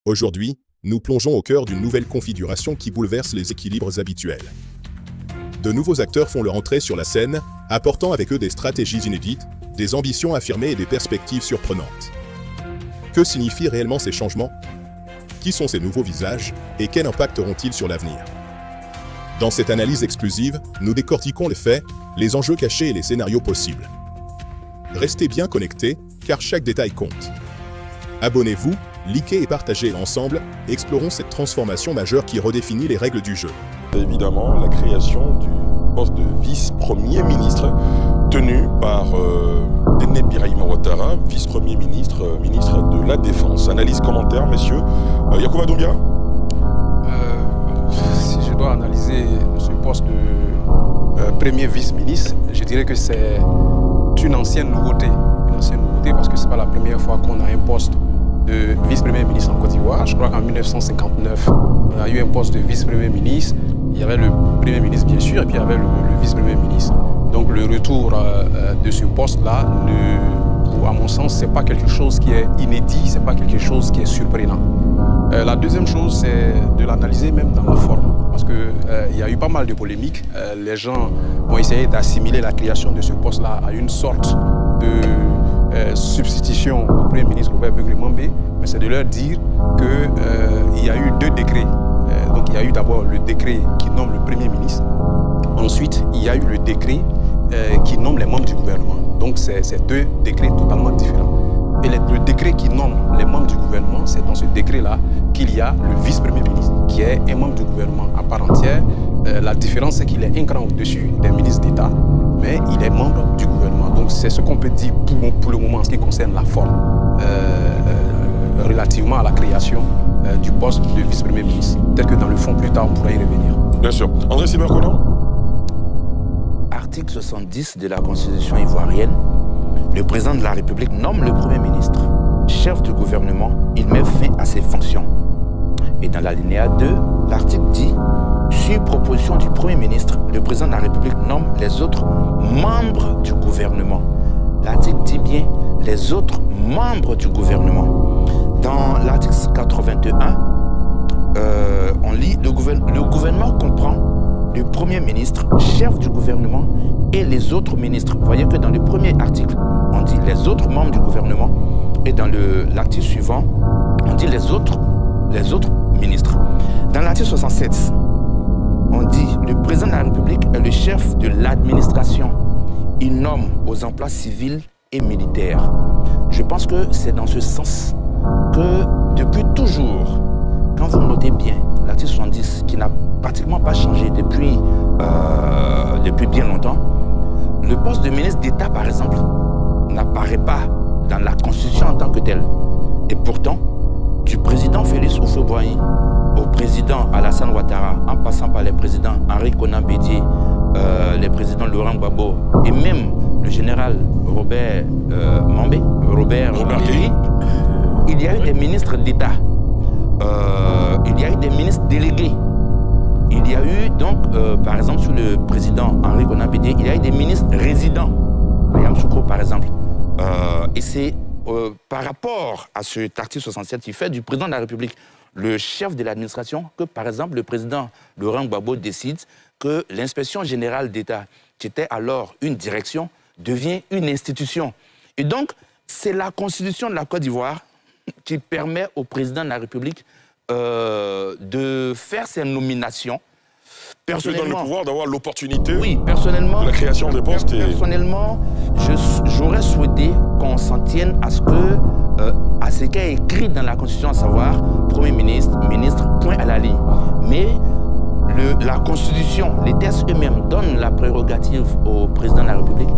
Aujourd'hui, nous plongeons au cœur d'une nouvelle configuration qui bouleverse les équilibres habituels. De nouveaux acteurs font leur entrée sur la scène, apportant avec eux des stratégies inédites, des ambitions affirmées et des perspectives surprenantes. Que signifient réellement ces changements? Qui sont ces nouveaux visages et quel impact auront-ils sur l'avenir? Dans cette analyse exclusive, nous décortiquons les faits, les enjeux cachés et les scénarios possibles. Restez bien connectés, car chaque détail compte. Abonnez-vous, likez et partagez ensemble, explorons cette transformation majeure qui redéfinit les règles du jeu. Évidemment, la création du poste de vice-premier ministre tenu par Déné Birahima Ouattara, vice-premier ministre, ministre de la Défense. Analyse, commentaire, messieurs. Yacouba Doumbia. Si je dois analyser ce poste de premier vice-ministre, je dirais que c'est une ancienne nouveauté. Parce que ce n'est pas la première fois qu'on a un poste de vice-premier ministre en Côte d'Ivoire. Je crois qu'en 1959, on a eu un poste de vice-premier ministre. Il y avait le premier ministre, bien sûr, et puis il y avait le vice-premier ministre. Donc le retour de ce poste-là, à mon sens, ce n'est pas quelque chose qui est inédit, ce n'est pas quelque chose qui est surprenant. La deuxième chose, c'est de l'analyser même dans la forme. Parce qu'il y a eu pas mal de polémiques. Les gens ont essayé d'assimiler la création de ce poste-là à une sorte de substitution au Premier ministre Robert Begré-Mambé, mais c'est de leur dire qu'il y a eu deux décrets. Donc il y a eu d'abord le décret qui nomme le Premier ministre. Ensuite, il y a eu le décret qui nomme les membres du gouvernement. Donc c'est deux décrets totalement différents. Et le décret qui nomme les membres du gouvernement, c'est dans ce décret-là qu'il y a le vice-premier ministre, qui est un membre du gouvernement à part entière. La différence, c'est qu'il est un cran au-dessus des ministres d'État, mais il est membre du gouvernement. Donc c'est ce qu'on peut dire pour le moment en ce qui concerne la forme, relativement à la création du poste de vice-premier ministre. Peut-être que dans le fond, plus tard, on pourra y revenir. Bien sûr. André Siberkonan. Article 70 de la Constitution ivoirienne. Le président de la République nomme le Premier ministre. Chef du gouvernement, il met fin à ses fonctions. Et dans l'alinéa 2, l'article dit « Sur proposition du Premier ministre, le président de la République nomme les autres membres du gouvernement. » L'article dit bien « les autres membres du gouvernement ». Dans l'article 81, on lit « Le gouvernement comprend le Premier ministre, chef du gouvernement et les autres ministres. » Vous voyez que dans le premier article, on dit les autres membres du gouvernement et dans l'article suivant, on dit les autres ministres. Dans l'article 67, on dit le président de la République est le chef de l'administration. Il nomme aux emplois civils et militaires. Je pense que c'est dans ce sens que depuis toujours, quand vous notez bien l'article 70, qui n'a pratiquement pas changé depuis bien longtemps, le poste de ministre d'État, par exemple, n'apparaît pas dans la Constitution en tant que tel. Et pourtant, du président Félix Houphouët-Boigny au président Alassane Ouattara, en passant par les présidents Henri Konan Bédié, les présidents Laurent Gbagbo et même le général Robert Guéry, il y a eu des ministres d'État, il y a eu des ministres délégués. Il y a eu donc, par exemple, sous le président Henri Konan Bédié, il y a eu des ministres résidents. William Soukro, par exemple. Et c'est par rapport à cet article 67 qui fait du président de la République le chef de l'administration que, par exemple, le président Laurent Gbagbo décide que l'inspection générale d'État, qui était alors une direction, devient une institution. Et donc, c'est la Constitution de la Côte d'Ivoire qui permet au président de la République de faire ses nominations. Personnellement, donne le pouvoir d'avoir l'opportunité personnellement, de la création des postes. Personnellement, j'aurais souhaité qu'on s'en tienne à ce qui est écrit dans la Constitution, à savoir Premier ministre, ministre, point à la ligne. Mais la Constitution, les textes eux-mêmes donnent la prérogative au président de la République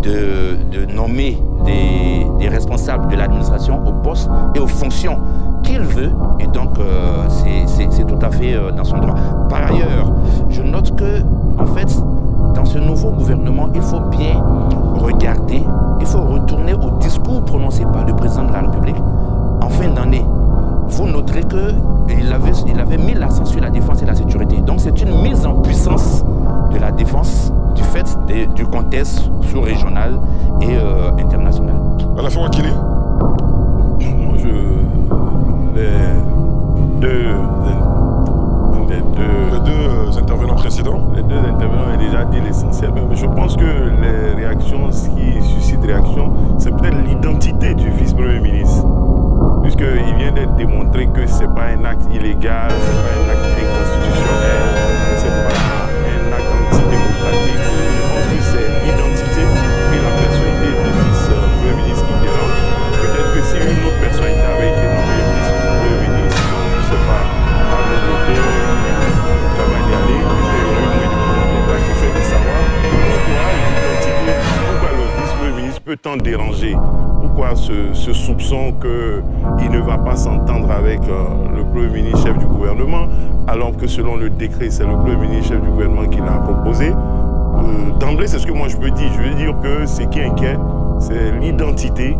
de nommer des responsables de l'administration aux postes et aux fonctions qu'il veut, et donc c'est tout à fait dans son droit. Par ailleurs, je note que, en fait, dans ce nouveau gouvernement, il faut bien regarder, il faut retourner au discours prononcé par le président de la République en fin d'année. Vous noterez qu'il avait mis l'accent sur la défense et la sécurité. Donc c'est une mise en puissance de la défense du fait du contexte sous-régional et international. À la fin, Wakili. déjà dit l'essentiel. Je pense que les réactions, ce qui suscite réaction, c'est peut-être l'identité du vice-premier ministre. Puisqu'il vient d'être démontré que ce n'est pas un acte illégal, ce n'est pas un acte inconstitutionnel, ce n'est pas un acte antidémocratique. Je pense que c'est l'identité et la personnalité du vice-premier ministre qui dérange. Peut-être que si une autre personnalité avait été nommée vice-premier ministre, je ne sais pas, à l'auteur, Cavalier, il y aurait eu moins de problèmes. La question est de savoir pourquoi l'identité, pourquoi le vice-premier ministre peut tant déranger. Pourquoi ce soupçon qu'il ne va pas s'entendre avec le Premier ministre chef du gouvernement, alors que selon le décret, c'est le Premier ministre chef du gouvernement qui l'a proposé. D'emblée, c'est ce que moi je veux dire. Je veux dire que ce qui inquiète, c'est l'identité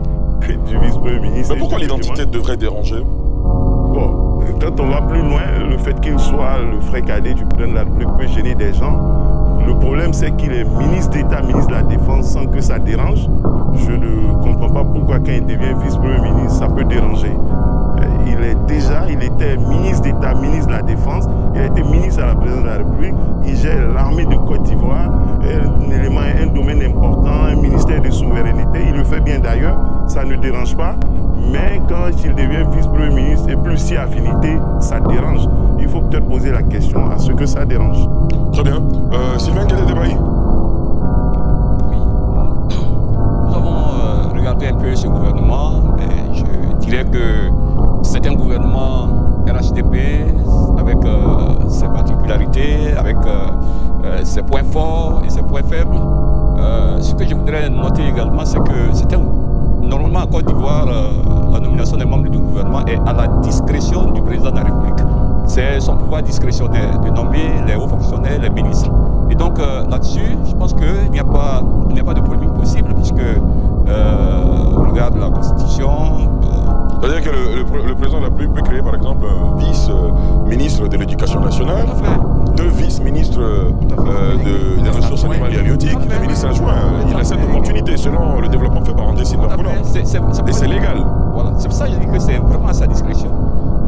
du vice-premier ministre. Mais pourquoi l'identité devrait déranger? Bon, quand on va plus loin, le fait qu'il soit le frère cadet du président de la République peut gêner des gens. Le problème, c'est qu'il est ministre d'État, ministre de la Défense, sans que ça dérange. Je ne comprends pas pourquoi quand il devient vice-premier ministre, ça peut déranger. Il était ministre d'État, ministre de la Défense, il a été ministre à la présidence de la République, il gère l'armée de Côte d'Ivoire, un domaine important, un ministère de souveraineté, il le fait bien d'ailleurs, ça ne dérange pas, mais quand il devient vice-premier ministre et plus si affinité, ça dérange. Il faut peut-être poser la question à ce que ça dérange. Très bien. Sylvain Guédé-Débrahi. Oui. Nous avons regardé un peu ce gouvernement et je dirais que c'est un gouvernement RHDP avec ses particularités, avec ses points forts et ses points faibles. Ce que je voudrais noter également, c'est que normalement en Côte d'Ivoire, la nomination des membres du gouvernement est à la discrétion du président de la République. C'est son pouvoir discrétionnaire de nommer les hauts fonctionnaires, les ministres. Et donc là-dessus, je pense qu'il n'y a pas de polémique possible puisque on regarde la Constitution. C'est-à-dire que le président de la République peut créer par exemple un vice-ministre de l'Éducation nationale, deux vice-ministres des ressources animales et halieutiques, un ministre adjoint. Il a cette opportunité selon le développement fait par André Silva Coulomb. Et c'est légal. Voilà, c'est pour ça que je dis que c'est vraiment à sa discrétion.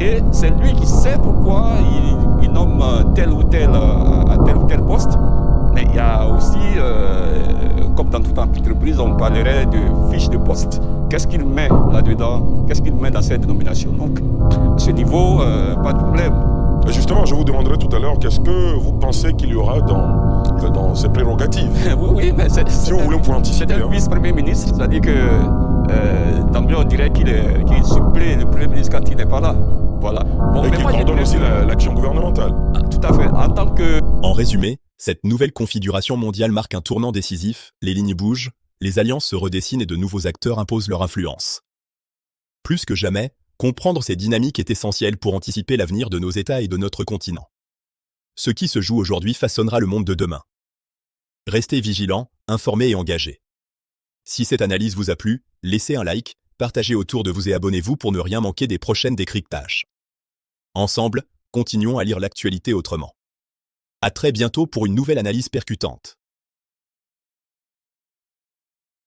Et c'est lui qui sait pourquoi il nomme tel ou tel à tel ou tel poste. Mais il y a aussi, comme dans toute entreprise, on parlerait de fiche de poste. Qu'est-ce qu'il met là-dedans? Qu'est-ce qu'il met dans cette dénomination? Donc, à ce niveau, pas de problème. Et justement, je vous demanderai tout à l'heure, qu'est-ce que vous pensez qu'il y aura dans ces prérogatives? Oui, mais si vous voulez, on pourrait anticiper. C'est un vice-premier ministre, c'est-à-dire que d'emblée, on dirait qu'il supplée le premier ministre quand il n'est pas là. Voilà. Bon, et qu'il coordonne aussi l'action gouvernementale. Tout à fait. En tant que... En résumé, cette nouvelle configuration mondiale marque un tournant décisif, les lignes bougent, les alliances se redessinent et de nouveaux acteurs imposent leur influence. Plus que jamais, comprendre ces dynamiques est essentiel pour anticiper l'avenir de nos États et de notre continent. Ce qui se joue aujourd'hui façonnera le monde de demain. Restez vigilants, informés et engagés. Si cette analyse vous a plu, laissez un like, partagez autour de vous et abonnez-vous pour ne rien manquer des prochaines décryptages. Ensemble, continuons à lire l'actualité autrement. À très bientôt pour une nouvelle analyse percutante.